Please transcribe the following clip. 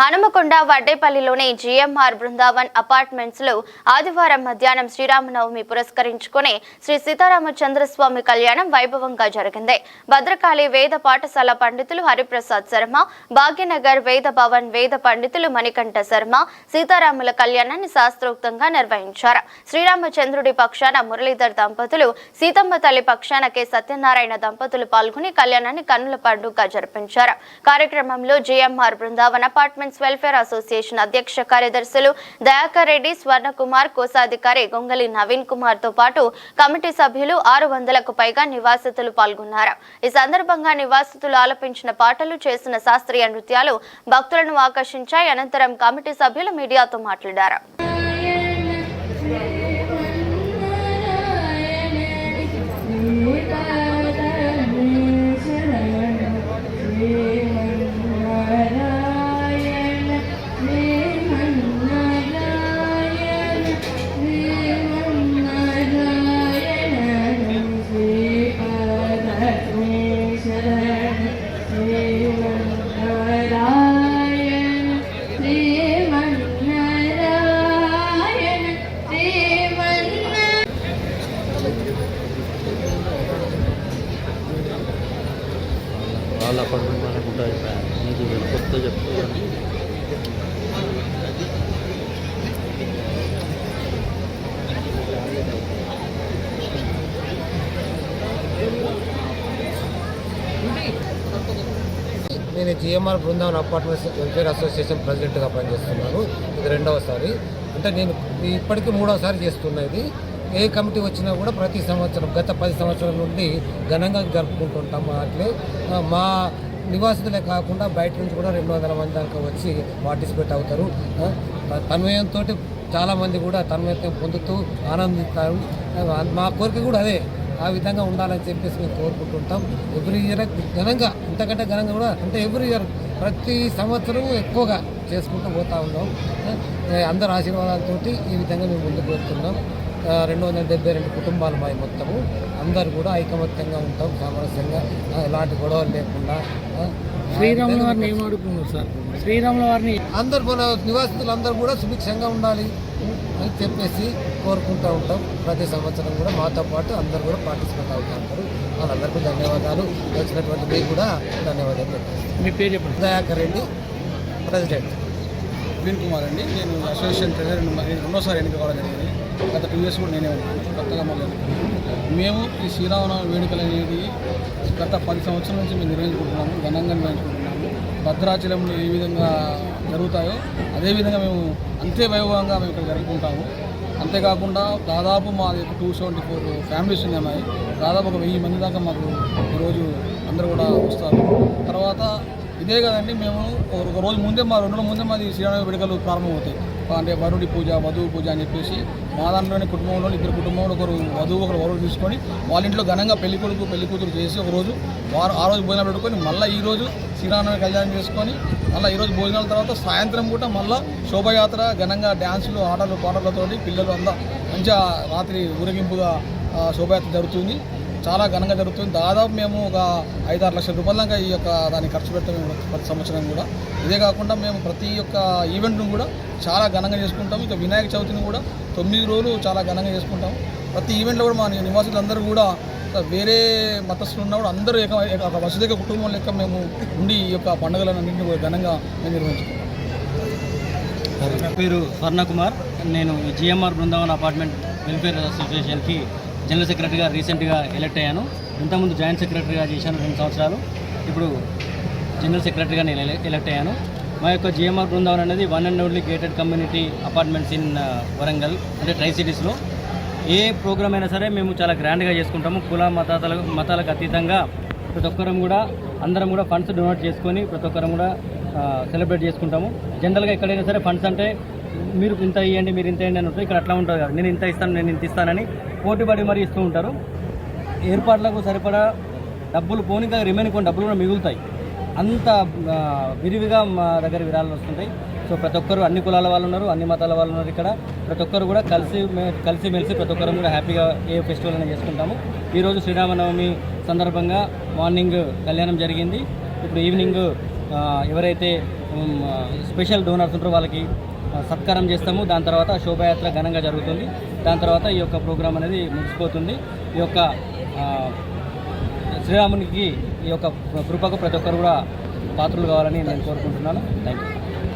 Hanumakonda వడ్డేపల్లిలోని GMR Brindavan apartments లో ఆదివారం మధ్యాహ్నం శ్రీరామనవమి పురస్కరించుకుని శ్రీ సీతారామచంద్రస్వామి కళ్యాణం వైభవంగా జరిగింది. భద్రకాళి వేద పాఠశాల పండితులు హరిప్రసాద్ శర్మ, భాగ్యనగర్ వేద భవన్ వేద పండితులు మణికంఠ శర్మ సీతారాముల కళ్యాణాన్ని శాస్త్రోక్తంగా నిర్వహించారు. శ్రీరామచంద్రుడి పక్షాన మురళీధర్ దంపతులు, సీతమ్మ తల్లి పక్షాన కె సత్యనారాయణ దంపతులు పాల్గొని కళ్యాణాన్ని కన్నుల పండుగగా జరిపించారు. కార్యక్రమంలో GMR Brindavan apartment welfare association అధ్యక్ష కార్యదర్శులు దయాకర్ రెడ్డి, స్వర్ణకుమార్, కోశాధికారి గొంగలి నవీన్ కుమార్ తో పాటు కమిటీ సభ్యులు 600కు పైగా నివాసితులు పాల్గొన్నారు. ఈ సందర్భంగా నివాసితులు ఆలపించిన పాటలు, చేసిన శాస్త్రీయ నృత్యాలు భక్తులను ఆకర్షించాయి. అనంతరం కమిటీ సభ్యులు మీడియాతో మాట్లాడారు. వాళ్ళ పనులు మనకు ఉంటుంది. నీకు కొత్త చెప్తాను. నేను GMR Brindavan apartments welfare association ప్రెసిడెంట్గా పనిచేస్తున్నాను. ఇది రెండవసారి, అంటే నేను ఇప్పటికీ 3వ సారి చేస్తున్నది. ఏ కమిటీ వచ్చినా కూడా ప్రతి సంవత్సరం గత 10 సంవత్సరాల నుండి ఘనంగా జరుపుకుంటుంటాము. అట్లే మా నివాసితులే కాకుండా బయట నుంచి కూడా 200 మంది దాకా వచ్చి పార్టిసిపేట్ అవుతారు. తన్మయంతో చాలామంది కూడా తన్మయత్వం పొందుతూ ఆనందిస్తారు. మా కోరిక కూడా అదే, ఆ విధంగా ఉండాలని చెప్పేసి మేము కోరుకుంటుంటాం. ఎవ్రీ ఇయర్ ఘనంగా, ఇంతకంటే ఘనంగా కూడా, అంటే ఎవ్రీ ఇయర్ ప్రతి సంవత్సరం ఎక్కువగా చేసుకుంటూ పోతూ ఉన్నాం. అందరి ఆశీర్వాదాలతో ఈ విధంగా మేము ముందుకు వెళ్తున్నాం. 272 కుటుంబాలు మావి మొత్తము. అందరు కూడా ఐకమత్యంగా ఉంటాం, సామరస్యంగా, ఎలాంటి గొడవలు లేకుండా. శ్రీరాముల వారిని ఏమడుకున్నారు సార్? శ్రీరాముల వారిని అందరు మన నివాసితులు అందరూ కూడా సుభిక్షంగా ఉండాలి అని చెప్పేసి కోరుకుంటూ ఉంటాం. ప్రతి సంవత్సరం కూడా మాతో పాటు అందరూ కూడా పార్టిసిపేట్ అవుతూ ఉంటారు. వాళ్ళందరికీ ధన్యవాదాలు. వచ్చినటువంటి మీకు కూడా ధన్యవాదాలు. మీ పేరు చెప్పండి. దయాకర్ రెడ్డి, ప్రెసిడెంట్. నవీన్ కుమార్ అండి. నేను అసోసియేషన్ ట్రెజరర్ రెండోసారి ఎన్నిక కావడం జరిగింది. గత 2 years కూడా నేనే ఉన్నాను. కొత్తగా మళ్ళీ మేము ఈ శ్రీరామనవమి వేడుకలు అనేది గత 10 సంవత్సరాల నుంచి మేము నిర్వహించుకుంటున్నాము, ఘనంగా నిర్వహించుకుంటున్నాము. భద్రాచలంలో ఏ విధంగా జరుగుతాయో అదేవిధంగా మేము అంతే వైభవంగా మేము ఇక్కడ జరుపుకుంటాము. అంతేకాకుండా దాదాపు మాది 274 ఫ్యామిలీస్ ఉన్నాయి. దాదాపు ఒక 1000 మంది దాకా మాకు ఈరోజు అందరూ కూడా వస్తారు. తర్వాత ఇదే కదండి, మేము ఒక రోజు ముందే, 2 రోజుల ముందే మాది శ్రీరామనవమి వేడుకలు ప్రారంభమవుతాయి. అంటే వరుడి పూజ, వధువు పూజ అని చెప్పేసి మా దాంట్లోని కుటుంబంలో 2 కుటుంబంలో ఒకరు వధువు, ఒకరు వరుడు తీసుకొని వాళ్ళ ఇంట్లో ఘనంగా పెళ్లి కొడుకు పెళ్లి కూతురు చేసి ఒక రోజు ఆ రోజు భోజనాలు పెట్టుకొని మళ్ళీ ఈరోజు శ్రీరామనవమి కళ్యాణం చేసుకొని మళ్ళీ ఈరోజు భోజనాల తర్వాత సాయంత్రం కూడా మళ్ళీ శోభయాత్ర ఘనంగా డ్యాన్సులు, ఆటలు, పాటలతోటి పిల్లలు అంతా మంచిగా రాత్రి ఊరేగింపుగా శోభయాత్ర జరుగుతుంది. చాలా ఘనంగా జరుగుతుంది. దాదాపు మేము ఒక 5-6 లక్షల రూపాయల దాకా ఈ యొక్క దాన్ని ఖర్చు పెడతాం ప్రతి సంవత్సరం కూడా. ఇదే కాకుండా మేము ప్రతి ఒక్క ఈవెంట్ను కూడా చాలా ఘనంగా చేసుకుంటాము. ఇక వినాయక చవితిని కూడా 9 రోజులు చాలా ఘనంగా చేసుకుంటాము. ప్రతి ఈవెంట్లో కూడా మా నివాసులందరూ కూడా వేరే మతస్థులు ఉన్నా కూడా అందరూ ఒక వసుదైక కుటుంబం లెక్క మేము ఉండి ఈ యొక్క పండుగలన్నింటినీ కూడా ఘనంగా మేము నిర్వహించుకుంటాం. నా పేరు స్వర్ణకుమార్. నేను జిఎంఆర్ బృందావన్ అపార్ట్మెంట్ వెల్ఫేర్ అసోసియేషన్కి జనరల్ సెక్రటరీగా రీసెంట్గా ఎలక్ట్ అయ్యాను. ఇంతకుముందు జాయింట్ సెక్రటరీగా చేశాను 2 సంవత్సరాలు. ఇప్పుడు జనరల్ సెక్రటరీగా నేను ఎలక్ట్ అయ్యాను. మా యొక్క జిఎంఆర్ బృందావన్ అనేది 1 and only gated community apartments in Warangal, అంటే ట్రై సిటీస్లో. ఏ ప్రోగ్రామ్ అయినా సరే మేము చాలా గ్రాండ్గా చేసుకుంటాము. కుల మతాలకు అతీతంగా ప్రతి ఒక్కరం కూడా అందరం కూడా ఫండ్స్ డొనేట్ చేసుకొని ప్రతి ఒక్కరం కూడా సెలబ్రేట్ చేసుకుంటాము. జనరల్గా ఎక్కడైనా సరే ఫండ్స్ అంటే మీరు ఇంత ఇవ్వండి, మీరు ఇంత ఇవ్వండి అని ఉంటుంది. ఇక్కడ అట్లా ఉంటుంది కదా, నేను ఇంత ఇస్తాను, నేను ఇంత ఇస్తానని పోటీపడి మరీ ఇస్తూ ఉంటారు. ఏర్పాట్లకు సరిపడా డబ్బులు పోనీగా రిమైనింగ్ కొన్ని డబ్బులు కూడా మిగులుతాయి. అంత విరివిగా మా దగ్గర విరాళాలు వస్తుంటాయి. సో ప్రతి ఒక్కరు, అన్ని కులాల వాళ్ళు ఉన్నారు, అన్ని మతాల వాళ్ళు ఉన్నారు ఇక్కడ. ప్రతి ఒక్కరు కూడా కలిసిమెలిసి ప్రతి ఒక్కరు కూడా హ్యాపీగా ఏ ఫెస్టివల్ అయినా చేసుకుంటాము. ఈరోజు శ్రీరామనవమి సందర్భంగా మార్నింగ్ కళ్యాణం జరిగింది. ఇప్పుడు ఈవినింగ్ ఎవరైతే స్పెషల్ డోనర్స్ ఉంటారో వాళ్ళకి సత్కారం చేస్తాము. దాని తర్వాత శోభాయాత్ర ఘనంగా జరుగుతుంది. దాని తర్వాత ఈ యొక్క ప్రోగ్రాం అనేది ముగిసిపోతుంది. ఈ యొక్క శ్రీరామునికి ఈ యొక్క కృపకు ప్రతి ఒక్కరు కూడా పాత్రలు కావాలని నేను కోరుకుంటున్నాను. Thank you.